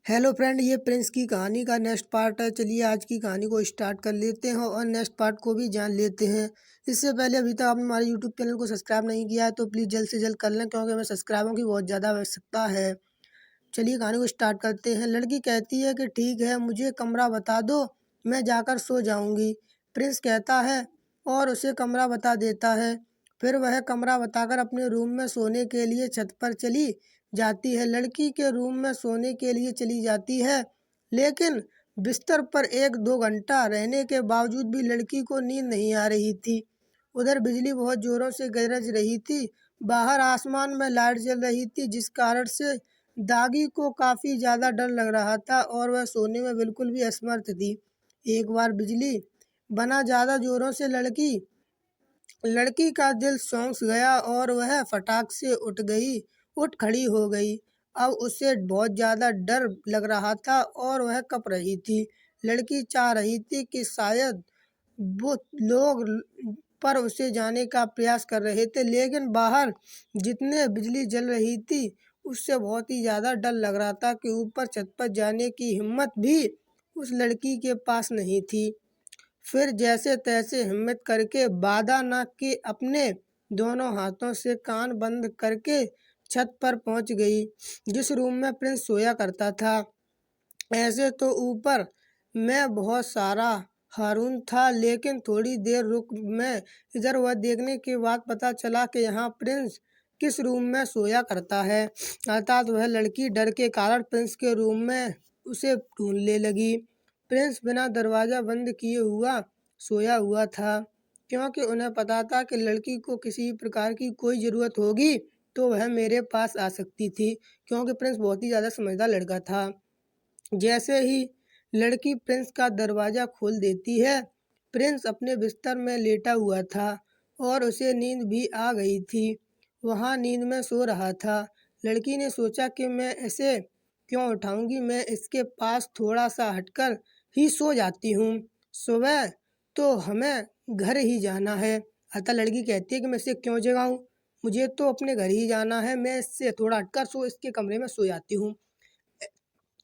Hello friend, ये Prince की कहानी का नेक्स्ट पार्ट है। चलिए आज की कहानी को स्टार्ट कर लेते हैं और नेक्स्ट पार्ट को भी जान लेते हैं। इससे पहले अभी तक आपने हमारे यूट्यूब चैनल को सब्सक्राइब नहीं किया है तो प्लीज़ जल्द से जल्द कर लें, क्योंकि हमें सब्सक्राइबरों की बहुत ज़्यादा आवश्यकता है। चलिए कहानी को स्टार्ट करते हैं। लड़की कहती है कि ठीक है, मुझे कमरा बता दो, मैं जाकर सो जाऊंगी। प्रिंस कहता है और उसे कमरा बता देता है। फिर वह कमरा बताकर अपने रूम में सोने के लिए छत पर चली जाती है। लड़की के रूम में सोने के लिए चली जाती है, लेकिन बिस्तर पर 1-2 घंटा रहने के बावजूद भी लड़की को नींद नहीं आ रही थी। उधर बिजली बहुत जोरों से गरज रही थी। बाहर आसमान में लाइट जल रही थी, जिस कारण से दागी को काफ़ी ज़्यादा डर लग रहा था और वह सोने में बिल्कुल भी असमर्थ थी। एक बार बिजली बना ज़्यादा जोरों से लड़की का दिल सौंस गया और वह फटाक से उठ खड़ी हो गई। अब उसे बहुत ज़्यादा डर लग रहा था और वह कँप रही थी। लड़की चाह रही थी कि शायद वो लोग पर उसे जाने का प्रयास कर रहे थे, लेकिन बाहर जितने बिजली जल रही थी उससे बहुत ही ज़्यादा डर लग रहा था कि ऊपर छत पर जाने की हिम्मत भी उस लड़की के पास नहीं थी। फिर जैसे तैसे हिम्मत करके बाधा न के अपने दोनों हाथों से कान बंद करके छत पर पहुंच गई, जिस रूम में प्रिंस सोया करता था। ऐसे तो ऊपर मैं बहुत सारा हारून था, लेकिन थोड़ी देर रुक मैं इधर उधर देखने के बाद पता चला कि यहाँ प्रिंस किस रूम में सोया करता है। अर्थात वह लड़की डर के कारण प्रिंस के रूम में उसे ढूंढने लगी। प्रिंस बिना दरवाज़ा बंद किए हुआ सोया हुआ था, क्योंकि उन्हें पता था कि लड़की को किसी प्रकार की कोई ज़रूरत होगी तो वह मेरे पास आ सकती थी, क्योंकि प्रिंस बहुत ही ज़्यादा समझदार लड़का था। जैसे ही लड़की प्रिंस का दरवाज़ा खोल देती है, प्रिंस अपने बिस्तर में लेटा हुआ था और उसे नींद भी आ गई थी। वहाँ नींद में सो रहा था। लड़की ने सोचा कि मैं इसे क्यों उठाऊंगी, मैं इसके पास थोड़ा सा हटकर ही सो जाती हूँ। सुबह तो हमें घर ही जाना है। अतः लड़की कहती है कि मैं इसे क्यों जगाऊं, मुझे तो अपने घर ही जाना है, मैं इससे थोड़ा हटकर इसके कमरे में सो जाती हूँ।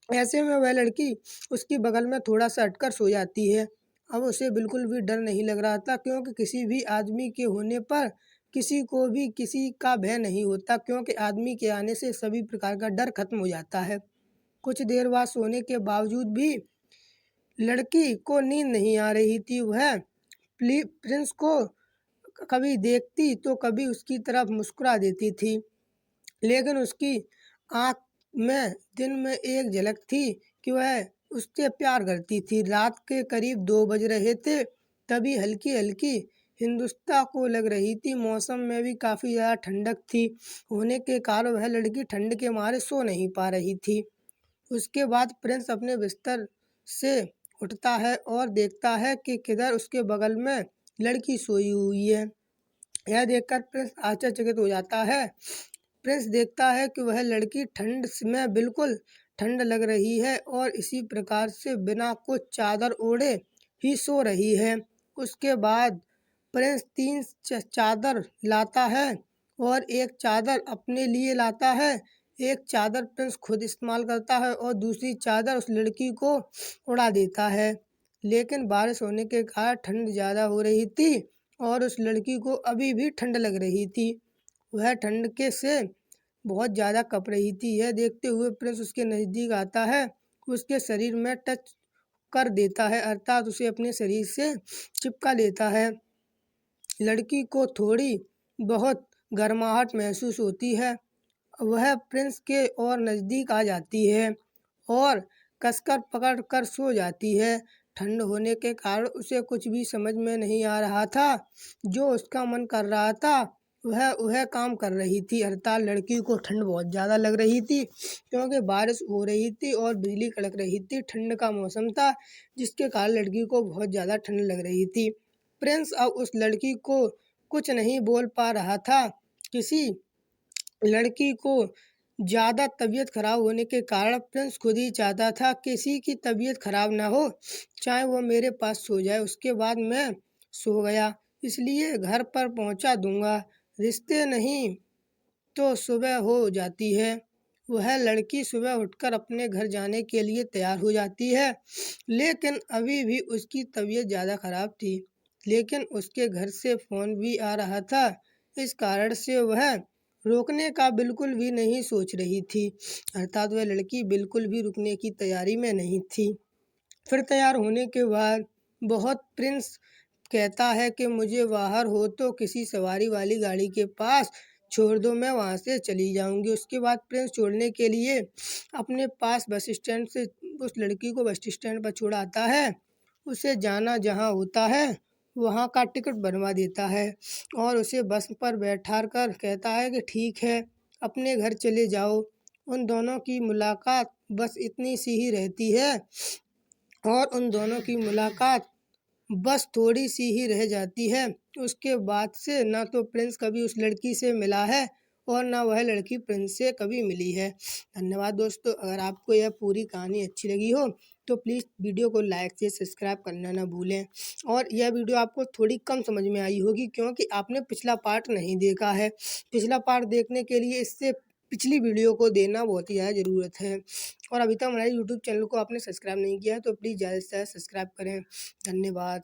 ऐसे में वह लड़की उसकी बगल में थोड़ा सा हटकर सो जाती है। अब उसे बिल्कुल भी डर नहीं लग रहा था, क्योंकि किसी भी आदमी के होने पर किसी को भी किसी का भय नहीं होता, क्योंकि आदमी के आने से सभी प्रकार का डर खत्म हो जाता है। कुछ देर बाद सोने के बावजूद भी लड़की को नींद नहीं आ रही थी। वह प्रिंस को कभी देखती तो कभी उसकी तरफ मुस्कुरा देती थी, लेकिन उसकी आँख में दिन में एक झलक थी कि वह उससे प्यार करती थी। रात के करीब 2 बज रहे थे, तभी हल्की हल्की हिंदुस्तां को लग रही थी। मौसम में भी काफ़ी ज़्यादा ठंडक थी होने के कारण वह लड़की ठंड के मारे सो नहीं पा रही थी। उसके बाद प्रिंस अपने बिस्तर से उठता है और देखता है कि किधर उसके बगल में लड़की सोई हुई है। यह देखकर प्रिंस आश्चर्यचकित हो जाता है। प्रिंस देखता है कि वह लड़की ठंड में बिल्कुल ठंड लग रही है और इसी प्रकार से बिना कुछ चादर ओढ़े ही सो रही है। उसके बाद प्रिंस 3 चादर लाता है और एक चादर अपने लिए लाता है। एक चादर प्रिंस खुद इस्तेमाल करता है और दूसरी चादर उस लड़की को उड़ा देता है। लेकिन बारिश होने के कारण ठंड ज़्यादा हो रही थी और उस लड़की को अभी भी ठंड लग रही थी। वह ठंड के से बहुत ज़्यादा कँप रही थी। यह देखते हुए प्रिंस उसके नज़दीक आता है, उसके शरीर में टच कर देता है, अर्थात उसे अपने शरीर से चिपका लेता है। लड़की को थोड़ी बहुत गर्माहट महसूस होती है। वह प्रिंस के और नज़दीक आ जाती है और कसकर पकड़ कर सो जाती है। ठंड होने के कारण उसे कुछ भी समझ में नहीं आ रहा था। जो उसका मन कर रहा था वह काम कर रही थी, अर्थात लड़की को ठंड बहुत ज़्यादा लग रही थी, क्योंकि बारिश हो रही थी और बिजली कड़क रही थी। ठंड का मौसम था, जिसके कारण लड़की को बहुत ज़्यादा ठंड लग रही थी। प्रिंस अब उस लड़की को कुछ नहीं बोल पा रहा था। किसी लड़की को ज़्यादा तबीयत खराब होने के कारण प्रिंस खुद ही चाहता था किसी की तबीयत खराब ना हो, चाहे वो मेरे पास सो जाए, उसके बाद मैं सो गया, इसलिए घर पर पहुंचा दूंगा। रिश्ते नहीं तो सुबह हो जाती है। वह लड़की सुबह उठकर अपने घर जाने के लिए तैयार हो जाती है, लेकिन अभी भी उसकी तबीयत ज़्यादा खराब थी। लेकिन उसके घर से फ़ोन भी आ रहा था, इस कारण से वह रोकने का बिल्कुल भी नहीं सोच रही थी। अर्थात वह लड़की बिल्कुल भी रुकने की तैयारी में नहीं थी। फिर तैयार होने के बाद बहुत प्रिंस कहता है कि मुझे बाहर हो तो किसी सवारी वाली गाड़ी के पास छोड़ दो, मैं वहाँ से चली जाऊँगी। उसके बाद प्रिंस छोड़ने के लिए अपने पास बस स्टैंड से उस लड़की को बस स्टैंड पर छोड़ाता है। उसे जाना जहाँ होता है वहाँ का टिकट बनवा देता है और उसे बस पर बैठा कर कहता है कि ठीक है, अपने घर चले जाओ। उन दोनों की मुलाकात बस इतनी सी ही रहती है और उन दोनों की मुलाकात बस थोड़ी सी ही रह जाती है। उसके बाद से ना तो प्रिंस कभी उस लड़की से मिला है और ना वह लड़की प्रिंस से कभी मिली है। धन्यवाद दोस्तों। अगर आपको यह पूरी कहानी अच्छी लगी हो तो प्लीज़ वीडियो को लाइक से सब्सक्राइब करना ना भूलें। और यह वीडियो आपको थोड़ी कम समझ में आई होगी क्योंकि आपने पिछला पार्ट नहीं देखा है। पिछला पार्ट देखने के लिए इससे पिछली वीडियो को देना बहुत ही ज़्यादा ज़रूरत है। और अभी तक हमारे यूट्यूब चैनल को आपने सब्सक्राइब नहीं किया है तो प्लीज़ ज़्यादा से ज़्यादा सब्सक्राइब करें। धन्यवाद।